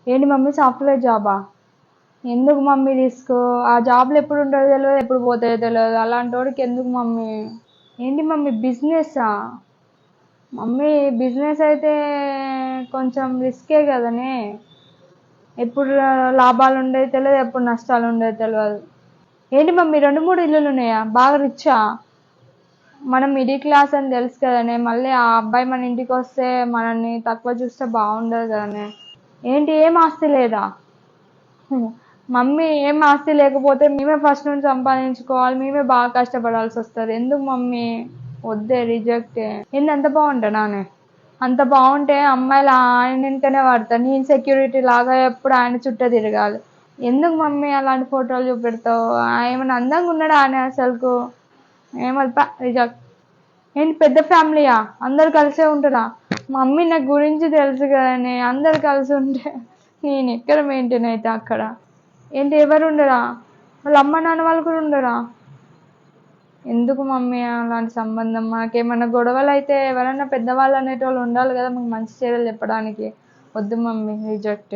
ఏంటి mummy software జాబా? ఎందుకు మమ్మీ రిస్క్? ఆ జాబ్‌లో ఎప్పుడు ఉంటదో తెలవదు, ఎప్పుడు పోతాయో తెలవదు. అలాంటోడికి ఎందుకు మమ్మీ? ఏంటి మమ్మీ బిజినెసా? మమ్మీ బిజినెస్ అయితే కొంచెం రిస్కే కదనే. ఎప్పుడు లాభాలు ఉండేది తెలవదు, ఎప్పుడు నష్టాలు ఉండేది తెలవదు. ఏంటి మమ్మీ 2, 3 ఇల్లులు ఉన్నాయా? బాగా రిచ్చా? మనం మిడిల్ క్లాస్ అని తెలుసు కదనే. మళ్ళీ ఆ అబ్బాయి మన ఇంటికి వస్తే మనల్ని తక్కువ చూస్తే బాగుండదు కదనే. ఏంటి ఏం ఆస్తి లేదా? మమ్మీ ఏం ఆస్తి లేకపోతే మేమే ఫస్ట్ నుంచి సంపాదించుకోవాలి, మేమే బాగా కష్టపడాల్సి వస్తుంది. ఎందుకు మమ్మీ? వద్దే, రిజెక్టే. ఏంది అంత బాగుంటానానే? అంత బాగుంటే అమ్మాయిలు ఆయన వెనుకనే పడతారు. నేను సెక్యూరిటీ లాగా ఎప్పుడు ఆయన చుట్టే తిరగాలి. ఎందుకు మమ్మీ అలాంటి ఫోటోలు చూపెడతావు? ఏమైనా అందంగా ఉన్నాడా అని అసలుకు? ఏమల్పా రిజెక్ట్. ఏంటి పెద్ద ఫ్యామిలీయా? అందరు కలిసే ఉంటారా? మమ్మీ నాకు గురించి తెలుసు కదనే, అందరు కలిసి ఉంటే నేను ఎక్కడ మెయింటైన్ అవుతా అక్కడ? ఏంటి ఎవరు ఉండరా? వాళ్ళ అమ్మ నాన్న వాళ్ళు కూడా ఉండరా? ఎందుకు మమ్మీ అలాంటి సంబంధం? మనకేమన్నా గొడవలు అయితే ఎవరైనా పెద్దవాళ్ళు అనేటోళ్ళు ఉండాలి కదా, మాకు మంచి చెడులు చెప్పడానికి. వద్దు మమ్మీ, రిజెక్ట్.